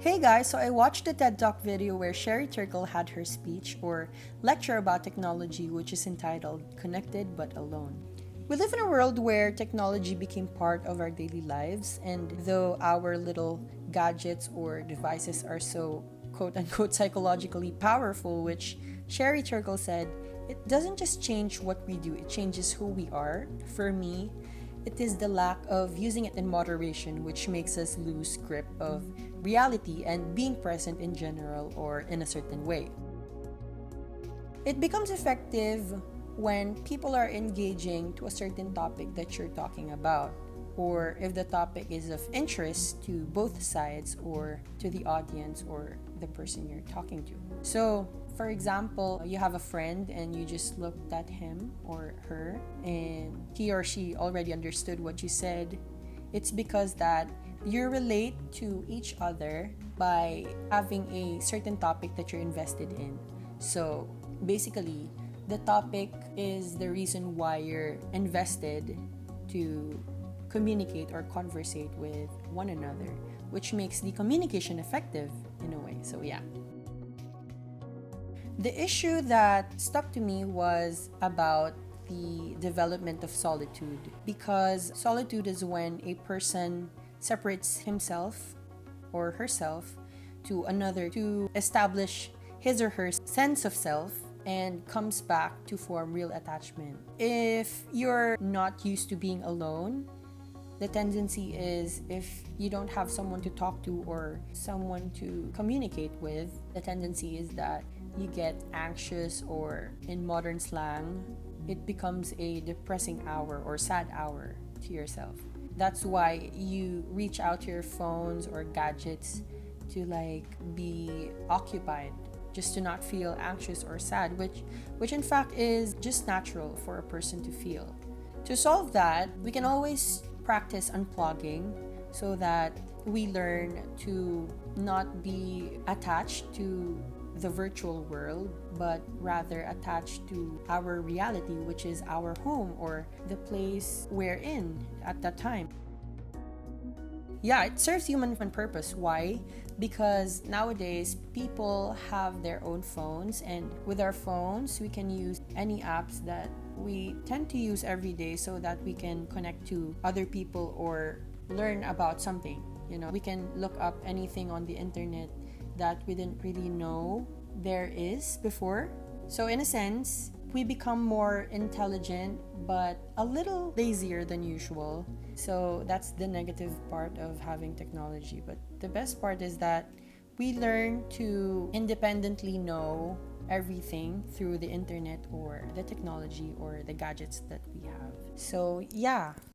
Hey guys, so I watched the TED Talk video where Sherry Turkle had her speech or lecture about technology, which is entitled Connected But Alone. We live in a world where technology became part of our daily lives, and though our little gadgets or devices are so quote unquote psychologically powerful, which Sherry Turkle said, it doesn't just change what we do, it changes who we are. For me, it is the lack of using it in moderation which makes us lose grip of reality and being present in general or in a certain way. It becomes effective when people are engaging to a certain topic that you're talking about, or if the topic is of interest to both sides or to the audience or the person you're talking to. So, for example, you have a friend and you just looked at him or her and he or she already understood what you said. It's because that you relate to each other by having a certain topic that you're invested in. So, basically, the topic is the reason why you're invested to communicate or conversate with one another, which makes the communication effective in a way. So, yeah. The issue that stuck to me was about the development of solitude, because solitude is when a person separates himself or herself to another to establish his or her sense of self and comes back to form real attachment. If you're not used to being alone, the tendency is if you don't have someone to talk to or someone to communicate with, the tendency is that you get anxious, or in modern slang, it becomes a depressing hour or sad hour to yourself. That's why you reach out to your phones or gadgets to be occupied, just to not feel anxious or sad, which in fact is just natural for a person to feel. To solve that, we can always practice unplugging so that we learn to not be attached to the virtual world, but rather attached to our reality, which is our home or the place we're in at that time. Yeah, it serves human purpose. Why? Because nowadays people have their own phones, and with our phones we can use any apps that we tend to use every day so that we can connect to other people or learn about something. We can look up anything on the internet that we didn't really know there is before. So in a sense, we become more intelligent but a little lazier than usual. So that's the negative part of having technology. But the best part is that we learn to independently know everything through the internet or the technology or the gadgets that we have. So yeah,